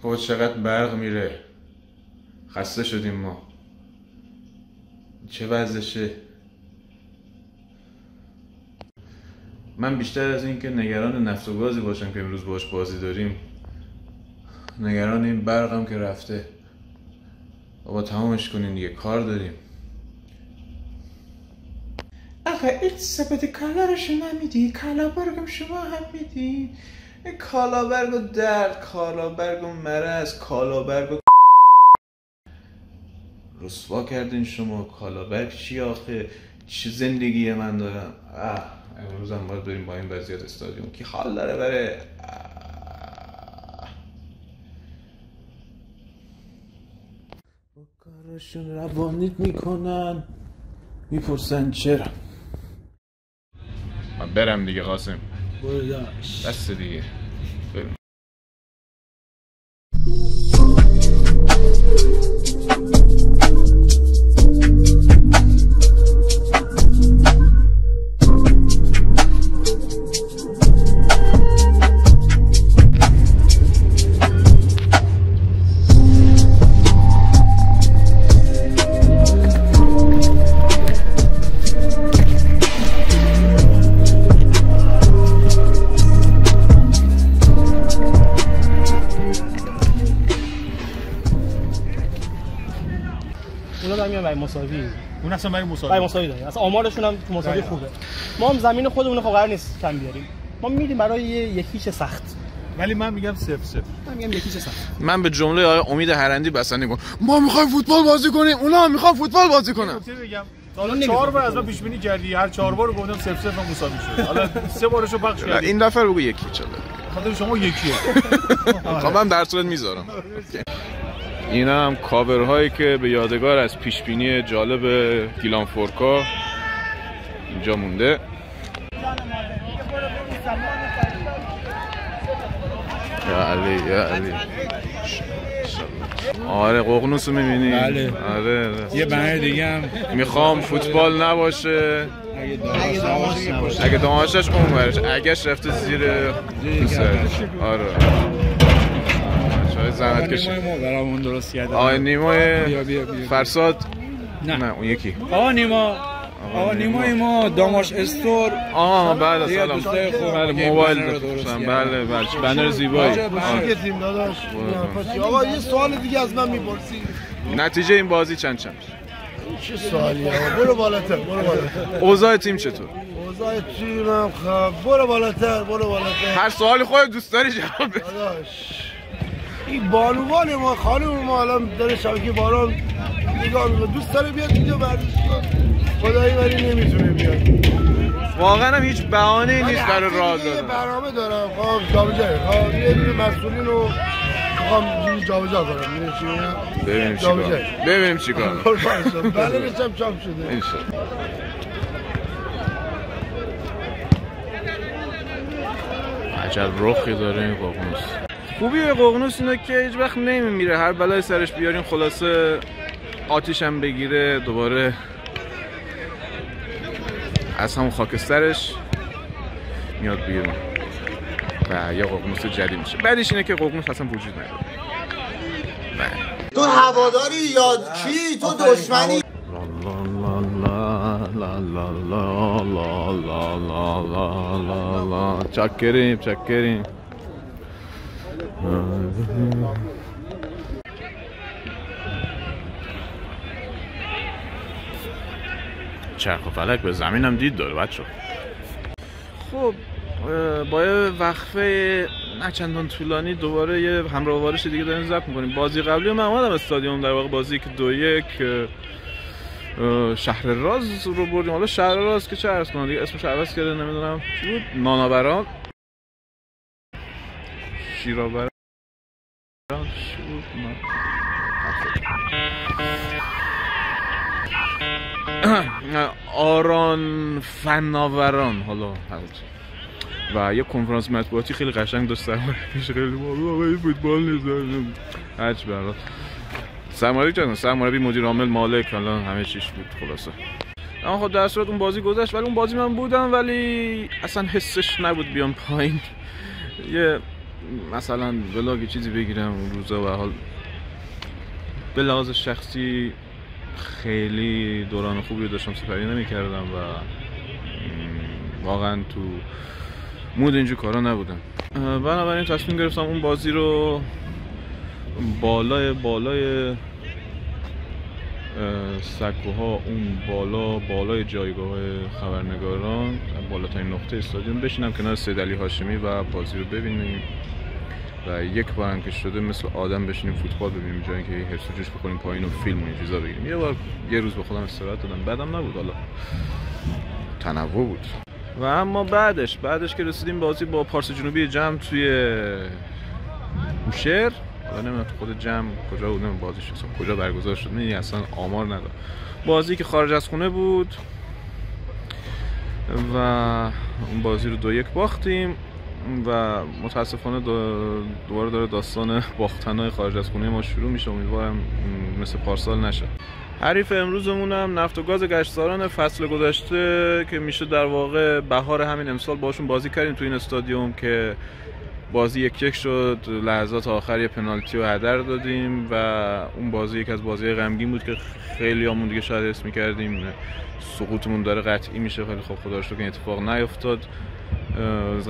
بابا چقدر برق میره، خسته شدیم ما. چه وضعشه؟ من بیشتر از این که نگران نفت و گازی باشم که امروز باش بازی داریم، نگران این برقم که رفته. بابا تمامش کنین دیگه، کار داریم. آقا این سبت کالارشو نمیدی؟ کالابرگم شما هم میدین؟ کالابرگ و درد، کالابرگ و مرض، کالابرگ و رسوا کردین شما. کالابرگ چی آخه؟ چه زندگی من دارم؟ امروز هم باید بریم با این وضعیت استادیوم. کی حال داره بره؟ با کارشون روانیت میکنن، میپرسن چرا. من برم دیگه قاسم. بس دیگه بریم. مساوی. اون اصلا برای مساوی داره. اصلا آمارشون هم تو مساوی خوبه. ما هم زمین خودمون خب قرار نیست کم بیاریم. ما میریم برای یکیش سخت. ولی من میگم 0-0. من میگم یکیش سخت. من به جمله آقای امید هرندی بسنده میگم ما میخوایم فوتبال بازی کنیم، اونا هم میخوان فوتبال بازی کنن. چه بگم؟ حالا 4 بار از ما پیش بینی کردی، هر 4 بار گفتم 0-0 و مساوی شد. حالا 3 بارشو پخش کردی. این دفعه بگو یکی چله. خاطر شما یکیه. خب من در صورت میذارم. اینا هم کاورهایی که به یادگار از پیشبینی جالب دیلان فورکا اینجا مونده. یا علی یا علی. آره ققنوس رو میبینی؟ بله. آره. یه بنر دیگه هم میخوام فوتبال نباشه، اگه داماشش اون ورش، اگهش رفته زیر آره زحمت کشید. برامون درست کرده. آقای نیمای فرساد. نه اون یکی. آقا نیمای ما داماش استور. بله سلام. بله موبایل داشتم. بله بنر زیبایی. که تیم داداش. آقا یه سوال دیگه از من میپرسی. نتیجه این بازی چند؟ چه سوالی آقا؟ برو بالاتر. اوضاع تیم چطور؟ اوضاع تیمم خب برو بالاتر. هر سوالی خودت دوست داری جواب بده. داداش این بانوان ما، خانم ما الان داره شبکه باران نگاه میکنه، دوست داره بیاد اینجا ورزش کنه، خدایی ولی نمیتونه بیاد. واقعا هم هیچ بهانه‌ای نیست برای راه دادن. برنامه دارم، خب جابجا خب یه دونه مسئولین رو میخوام جابجا کنم. ببینیم چیکار. بله نشم چاپ شده ان شاءالله. عجب رخی داره این ققنوس. خوبی به ققنوس اینه که هیچ وقت نمیمیره، هر بلای سرش بیارین خلاصه آتیش هم بگیره دوباره از همون خاکسترش میاد بیرون و یه ققنوس جدید میشه. بعدش اینه که ققنوس اصلا وجود نداره. تو هواداری یا کی؟ تو دشمنی؟ چکریم چرخ و فلک به زمین هم دید داره بچه. خب با یه وقفه نه چندان طولانی دوباره یه همراه وارش دیگه داریم ضبط میکنیم. بازی قبلی من اومدم استادیوم، در واقع بازی که 2-1 شهر راز رو بردیم. حالا شهر راز که چه عرض کنم دیگه، اسمش عوض کرده، نمیدونم چی بود، ناناوران شیرابران چی بود، آران فناوران. حالا و یه کنفرانس مطبوعاتی خیلی قشنگ داشت سرمربیش، خیلی واقعا فوتبال نیست هرچی برات سرمربی مدیر عامل مالک حالا همه چیش بود خلاصه. اما خب در صورت اون بازی گذشت، ولی اون بازی من بودم ولی اصلا حسش نبود بیام پایین. یه مثلا ولاگ چیزی بگیرم اون روزا و حال به لحاظ شخصی خیلی دوران خوبی داشتم، سفری نمی‌کردم و واقعا تو مود اینجور کارا نبودم. بنابراین تصمیم گرفتم اون بازی رو بالای سکوها، اون بالای جایگاه خبرنگاران، بالاترین نقطه استادیوم بشینم کنار سید علی هاشمی و بازی رو ببینیم و یک بارم که شده مثل آدم بشینیم فوتبال ببینیم، جایی که هرس و جوش بخوریم پایین و فیلم و این چیزا بگیریم. یه روز به خودم استراحت دادم، بعدم نبود، حالا تنوع بود. و اما بعدش که رسیدیم بازی با پارس جنوبی جم توی بوشهر، حالا نمیدونم تو خود جم کجا بود، نمیدونم بازیش کجا برگزار شد، من اصلا آمار ندارم. بازی که خارج از خونه بود و اون بازی رو 2-1 باختیم و متاسفانه دوباره داره داستان باختن‌های خارج از خونه ما شروع میشه. امیدوارم مثل پارسال نشه. حریف امروزمون هم نفت و گاز گشتسالان فصل گذشته که میشه در واقع بهار همین امسال باشون بازی کردیم تو این استادیوم که بازی 1-1 شد، لحظات آخر یه پنالتی رو هدر دادیم و اون بازی یک از بازی‌های غمگین بود که خیلیامون دیگه شاید حس می‌کردیم سقوطمون داره قطعی میشه. خیلی خوب خدا رو شکر که اتفاق نیفتاد.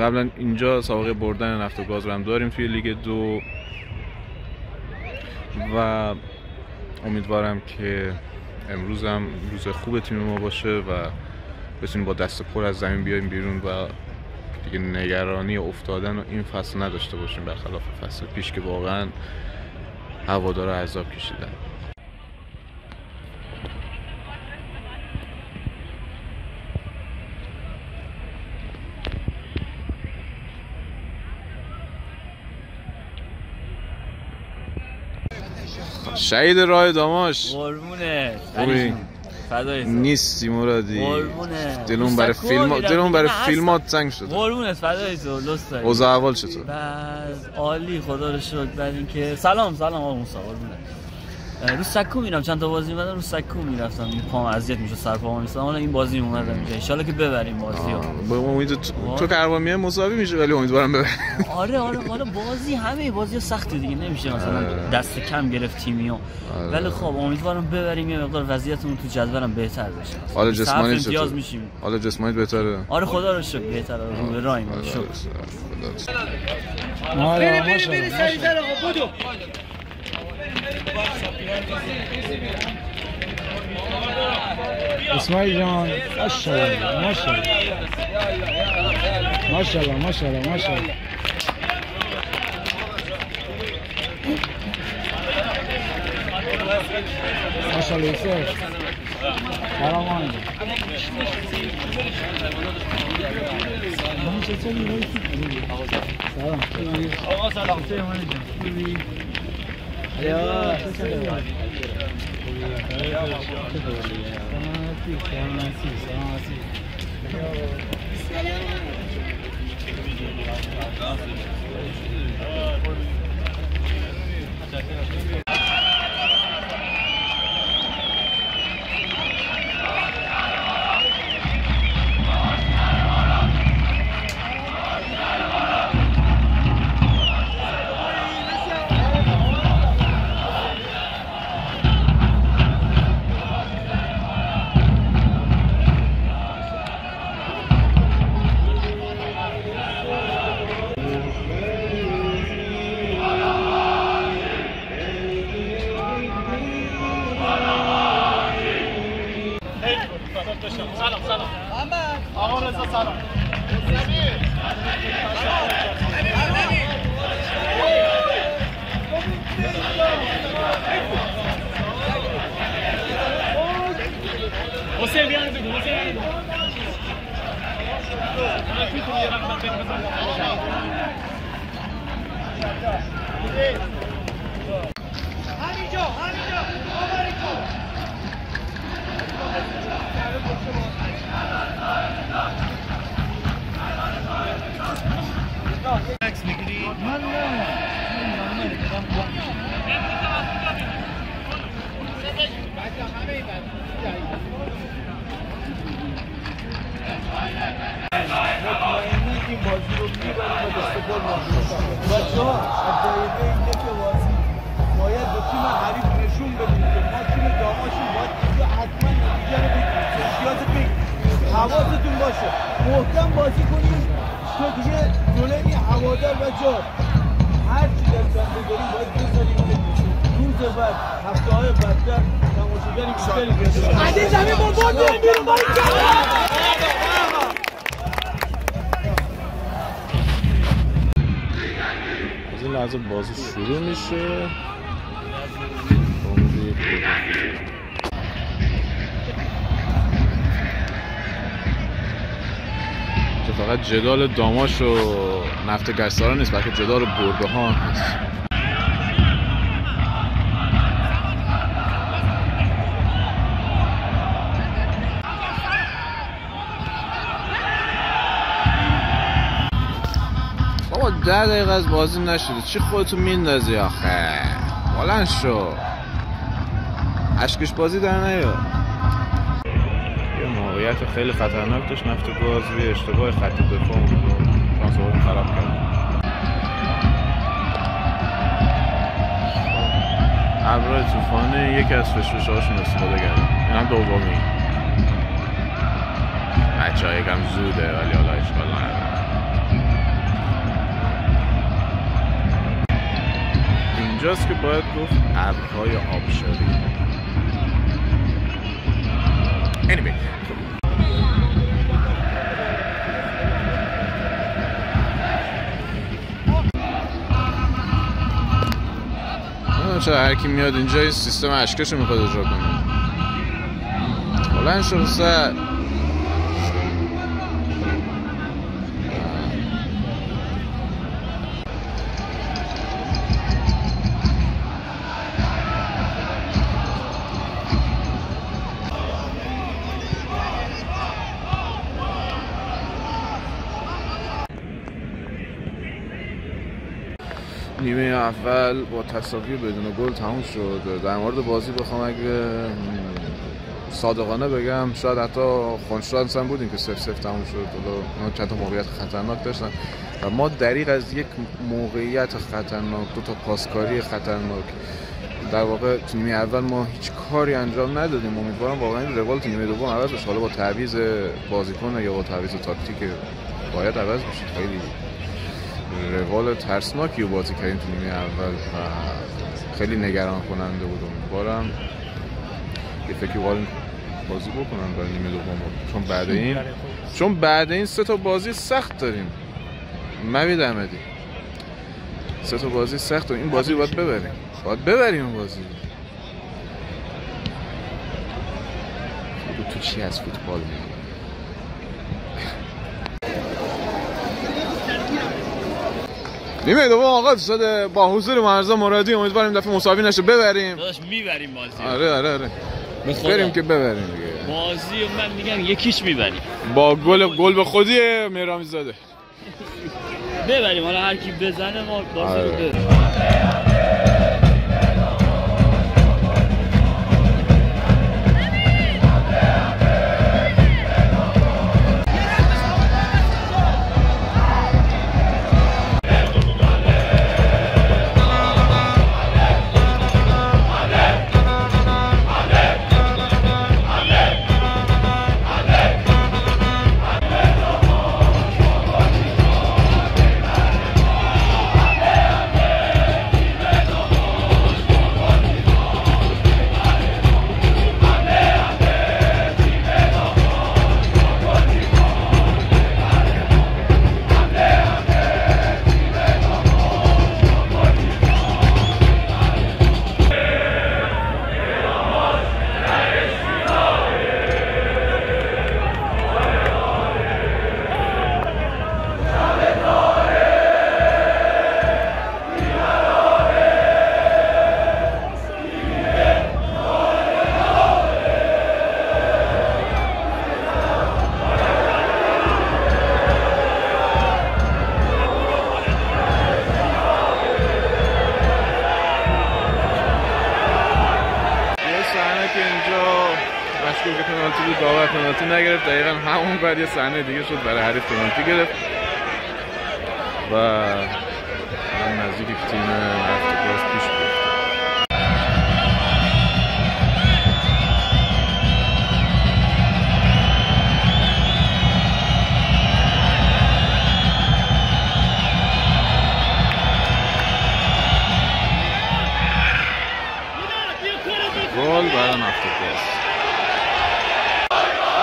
قبلا اینجا سابقه بردن نفت و گاز رو هم داریم توی لیگ 2 و امیدوارم که امروز هم روز خوب تیم ما باشه و بتونیم با دست پر از زمین بیایم بیرون و دیگه نگرانی افتادن و این فصل نداشته باشیم، برخلاف فصل پیش که واقعا هوادارا عذاب کشیدن. شهید راه داماش قربونه فدای نیستی مرادی، قربونه دلون برای فیلمات تنگ شده. قربونت فدای تو لطف داری. اوضاع احوال چطور؟ بس عالی خدا رو شکر. بعد اینکه سلام آقا موسی قربونه. رو سکو میرم، چند تا بازی اومدم رو سکو میرفتم، پام اذیت میشه، سر پام نیستم. حالا این بازی اومدم اینجا ان شاءالله که ببریم بازیو. با امید تو کروامیه مساوی میشه ولی امیدوارم ببریم. آره حالا بازی همه بازی سخته دیگه، نمیشه مثلا دست کم گرفت تیمیو. ولی خب امیدوارم ببریم یه مقدار وضعیتمون تو جدولم بهتر بشه. حالا جسمانی امتیاز میشیم. حالا جسمانی بهتره. آره خدا رو شکر بهتره، رو به راهیم شکر. بری سریعتر آقا بودو. اسماعیل جان ماشاءالله یوسف سلام آقا سلام سلام آقا رضا سلام حسین بیان بگو حسین همینجا عکس میگیری؟ من نه این بازی رو میبریم و دست گل محکم بازی کنیم که دیگه جلوی هوادار و جار هر چی دستان بگیریم باید بذاریم که روز بعد هفته‌های بعدتر تماشاگری بیشتری بشه. از این زمین با بیرون بیرون باید از این لحظه بازی شروع میشه. که فقط جدال داماش و نفت گشتارا نیست بلکه جدال برده ها هست. بابا 10 دقیقه از بازی نشده چی خودتو میندازی آخه؟ بلند شو اشکش بازی در نیار. یه موقعیت خیلی خطرناک داشت نفت گاز روی اشتباه خط دفاع اون شانس رو خراب کرد. ابرهای طوفانی یکی از فشفشه‌هاشون استفاده کردن. این هم دومی. بچه‌ها یکم زوده ولی حالا اشکال نداره. اینجاست که باید گفت ابرهای آبشاری. anyway چرا هر کی میاد اینجا این سیستم اشکشو میخواد اجرا کنه. بلند شو سر نیمه اول با تساوی بدون گل تموم شد. در مورد بازی بخوام اگه صادقانه بگم شاید حتی خوششانس هم بودیم که 0-0 تموم شد. اونا چند تا موقعیت خطرناک داشتن و ما دریغ از یک موقعیت خطرناک، دو تا پاسکاری خطرناک، در واقع تو نیمه اول ما هیچ کاری انجام ندادیم. امیدوارم واقعا این روال تو نیمه دوم عوض بشه، حالا با تعویض بازیکن یا با تعویض تاکتیک باید عوض بشه. خیلی روال ترسناکی رو بازی کردیم تو نیمه اول و خیلی نگران کننده بود. امیدوارم یه فکری وارد بازی بکنن برای نیمه دوم، چون بعد این 3 تا بازی سخت داریم. مبید احمدی 3 تا بازی سخت داریم. این بازی باید ببریم این بازی. تو چی از فوتبال میگی؟ نیمه دوم آغاز شده با حضور مرزا مرادی. امیدواریم دفعه مساوی نشه ببریم. داداش میبریم بازی. آره بریم که ببریم دیگه. بازی من میگم یکیش میبریم با گل به خودی مهران زاده. ببریم حالا هر کی بزنه ما بازی رو ببریم. پنالتی نگرفت، دقیقا همون بعد یه صحنه دیگه شد برای حریف پنالتی گرفت و نزدیک تیم نفت گاز پیش بود. دارن افتادست.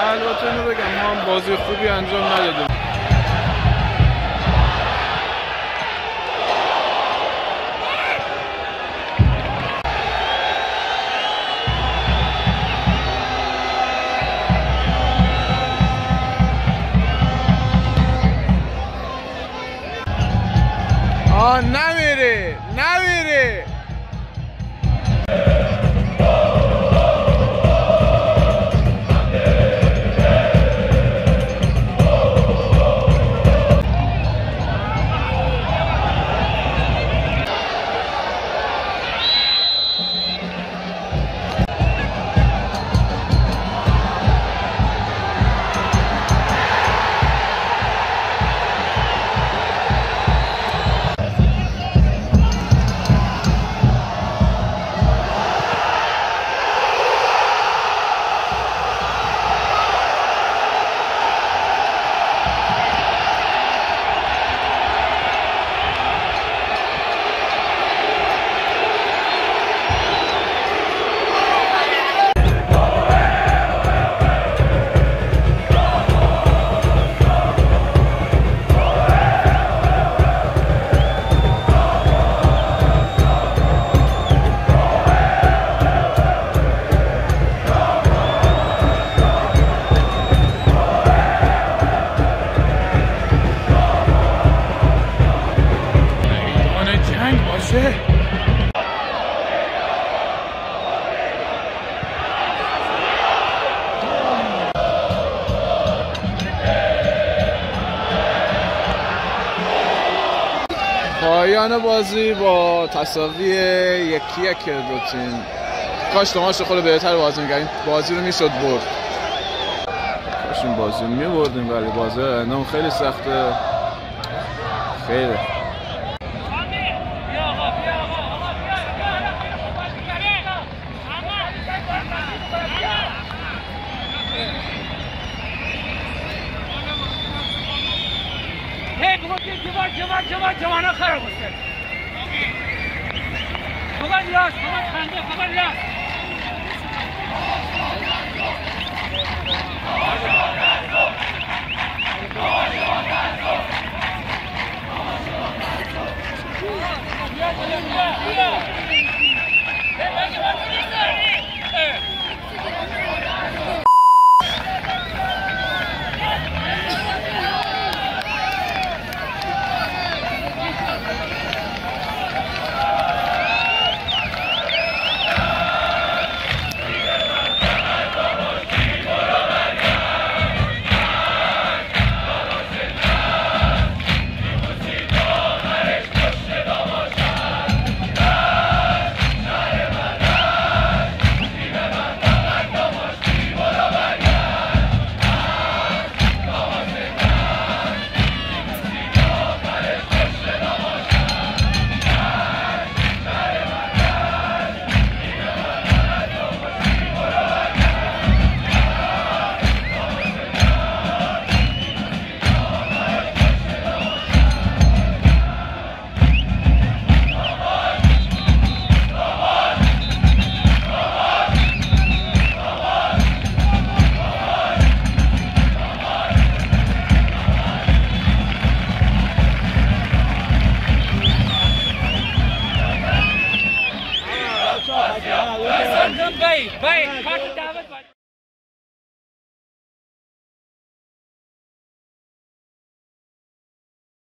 البته اینو بگم ما هم بازی خوبی انجام ندادیم. نمیری پایان بازی با تساوی 1-1 دو تیم. کاش تماش خود بهتر بازی می‌کردیم، بازی رو میشد برد. کاش این بازی رو می‌بردیم ولی بازی اندام خیلی سخته. خیلی جوانا خراب است. فقط ریاض، فقط خنده، فقط ریاض. Baik, kata David.